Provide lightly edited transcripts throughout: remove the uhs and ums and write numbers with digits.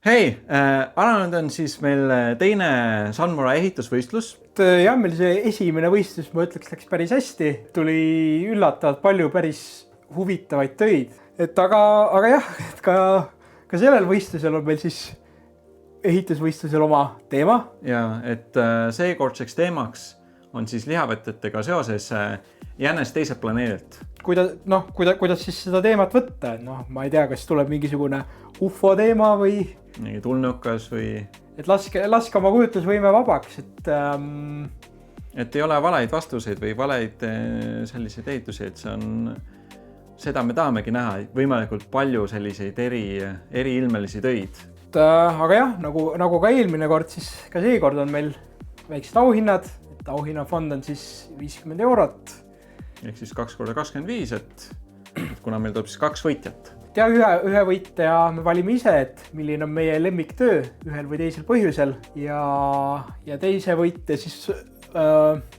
Hei, alanud on siis meil teine Sunmura ehitusvõistlus. Jah, meil see esimene võistlus, ma ütleks, läks päris hästi. Tuli üllatavalt palju päris huvitavaid töid. Aga jah, ka sellel võistlusel on meil siis ehitusvõistlusel oma teema. Ja, et seekordseks teemaks on siis lihavõtetega seoses jännes teiselt planeedilt. Kuidas siis seda teemat võtta? Ma ei tea, kas tuleb mingisugune UFO teema või... Mingi tulnukas või... Et laske oma kujutlusvõime vabaks, et ei ole valeid vastuseid või valeid selliseid ehitusi, et seda me tahamegi näha, võimalikult palju selliseid eriilmelisi töid. Aga jah, nagu ka eelmine kord, siis ka seekord on meil väiksed auhinnad. Auhinnafond on siis 50 €. Ehk siis 2x25, et kuna meil tuleb siis 2 võitjat. Ja ühe võitja me valime ise, et milline on meie lemmiktöö ühel või teisel põhjusel ja teise võitja siis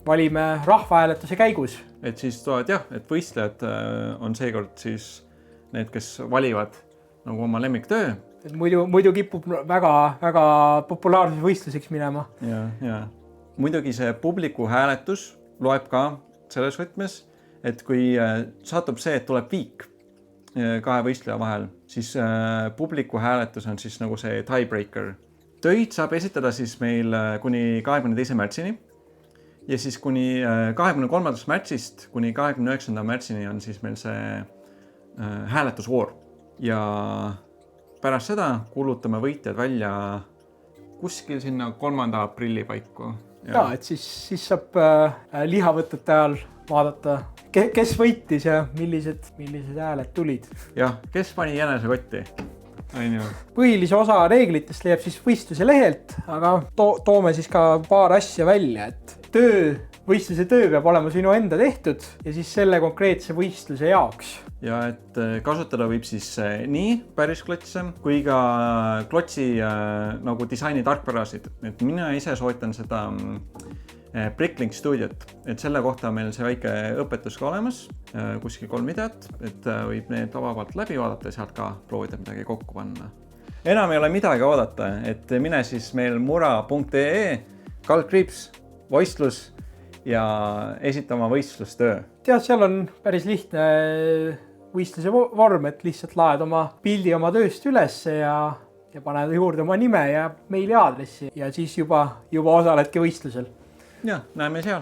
valime rahvahääletuse käigus. Et siis tulevad jah, et võistlejad on seekord siis need, kes valivad nagu oma lemmiktöö. Et muidu kipub väga populaarseks võistluseks minema. Ja. Muidugi see publiku hääletus loeb ka selles võtmes, et kui satub see, et tuleb viik kahe võistleja vahel, siis publiku hääletus on siis nagu see tiebreaker. Töid saab esitada siis meil kuni 22. märtsini ja siis kuni 23. märtsist kuni 29. märtsini on siis meil see hääletusvoor. Ja pärast seda kuulutame võitjad välja kuskil sinna 3. aprilli paiku. Ja, et siis saab lihavõtete ajal vaadata, kes võitis ja millised hääled tulid. Jah, kes pani jänese kotti? Põhilise osa reeglitest leiab siis võistluse lehelt, aga toome siis ka paar asja välja, et võistluse töö peab olema sinu enda tehtud ja siis selle konkreetse võistluse jaoks. Ja et kasutada võib siis nii päris klotse kui ka klotsi nagu disaini tarkvarasid. Et mina ise soovitan seda Bricklink Studiot, et selle kohta meil see väike õpetus ka olemas, kuskil 3 videot, et võib need vabalt läbi vaadata ja sealt ka proovida midagi kokku panna. Enam ei ole midagi oodata, et mine siis meil mura.ee, võistlus ja esita oma võistlustöö. Tead, seal on päris lihtne võistluse vorm, et lihtsalt laed oma pildi oma tööst üles ja paned juurde oma nime ja meili aadressi ja siis juba osaledki võistlusel. Ja, näeme seal.